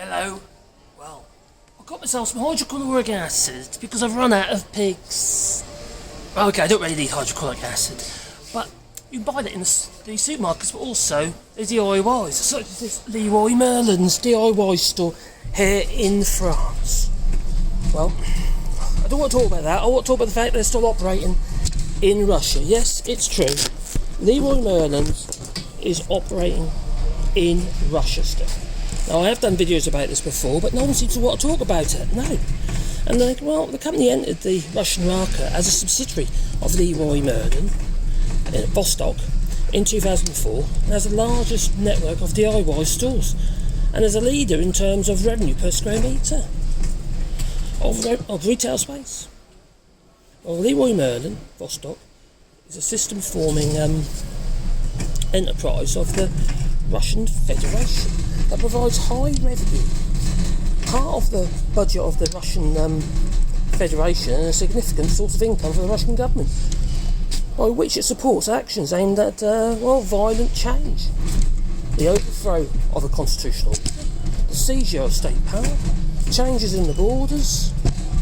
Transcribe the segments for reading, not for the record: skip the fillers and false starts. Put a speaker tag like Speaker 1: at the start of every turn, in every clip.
Speaker 1: Hello. Well, I got myself some hydrochloric acid because I've run out of pigs. Okay, I don't really need hydrochloric acid, but you can buy that in the supermarkets, but also the DIYs, such as this Leroy Merlin's DIY store here in France. Well, I don't want to talk about that. I want to talk about the fact that they're still operating in Russia. Yes, it's true. Leroy Merlin's is operating in Russia still. Now, I have done videos about this before, but no one seems to want to talk about it. No. And the company entered the Russian market as a subsidiary of Leroy Merlin Vostok in 2004 and has the largest network of DIY stores and is a leader in terms of revenue per square metre of retail space. Well, Leroy Merlin Vostok is a system-forming enterprise of the Russian Federation that provides high revenue, part of the budget of the Russian Federation, and a significant source of income for the Russian government, by which it supports actions aimed at violent change, the overthrow of a constitutional order, the seizure of state power, changes in the borders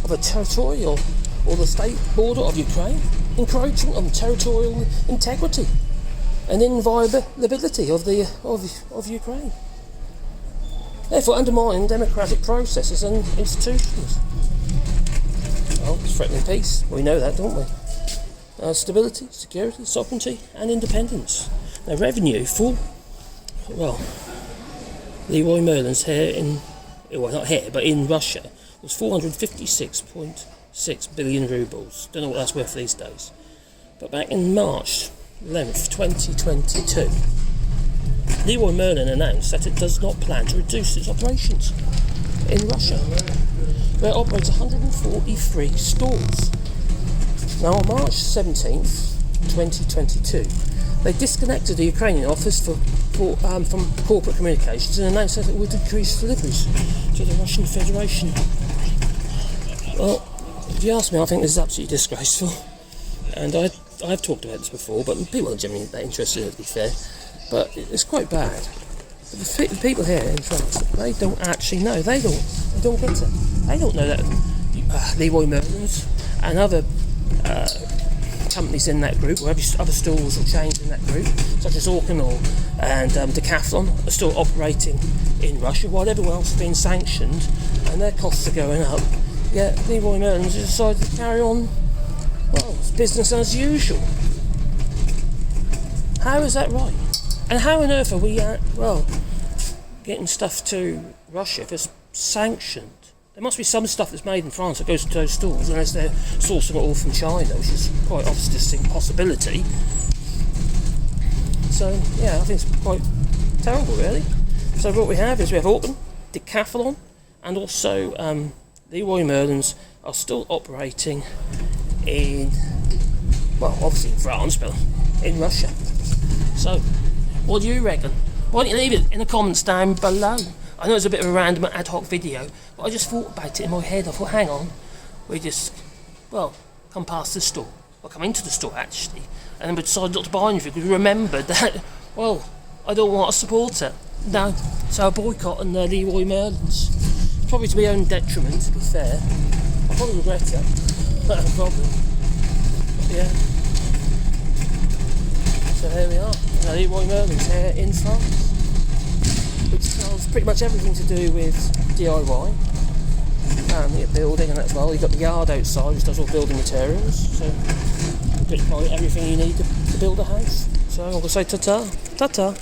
Speaker 1: of a territorial or the state border of Ukraine, encroachment on territorial integrity, and inviolability of Ukraine. Therefore, undermining democratic processes and institutions. Well, it's threatening peace. We know that, don't we? Stability, security, sovereignty, and independence. Now, revenue for, Leroy Merlin's in Russia was 456.6 billion rubles. Don't know what that's worth these days. But back in March 11th, 2022, Leroy Merlin announced that it does not plan to reduce its operations in Russia, where it operates 143 stores. Now, on March 17th, 2022, they disconnected the Ukrainian office from corporate communications and announced that it would decrease deliveries to the Russian Federation. Well, if you ask me, I think this is absolutely disgraceful, and I've talked about this before, but people aren't generally that interested in it, to be fair. But it's quite bad. But the people here in France, they don't actually know. They don't get it. They don't know that Leroy Merlin's and other companies in that group, or other stores or chains in that group, such as Orcanor and Decathlon, are still operating in Russia, while everyone else is being sanctioned and their costs are going up. Yet Leroy Merlin's has decided to carry on, it's business as usual. How is that right? And how on earth are we getting stuff to Russia if it's sanctioned? There must be some stuff that's made in France that goes to those stores, unless they're sourcing it all from China, which is quite obviously a distinct possibility. So, I think it's quite terrible, really. So what we have Orcan, Decathlon, and also Leroy Merlin's are still operating in, obviously in France, but in Russia. So, what do you reckon? Why don't you leave it in the comments down below? I know it's a bit of a random ad hoc video, but I just thought about it in my head. I thought, hang on, we just, come past the store. Well, come into the store, actually, and then we decided not to buy anything because we remembered that, I don't want to support it. No, so I boycotted the Leroy Merlin's. Probably to my own detriment, to be fair. I probably regret it. But no problem. Yeah. So here we are. Leroy Merlin's here in France, which sells pretty much everything to do with DIY and building and that as well. You've got the yard outside, which does all building materials. So pretty much everything you need to build a house. So I'm going to say ta-ta. Ta-ta.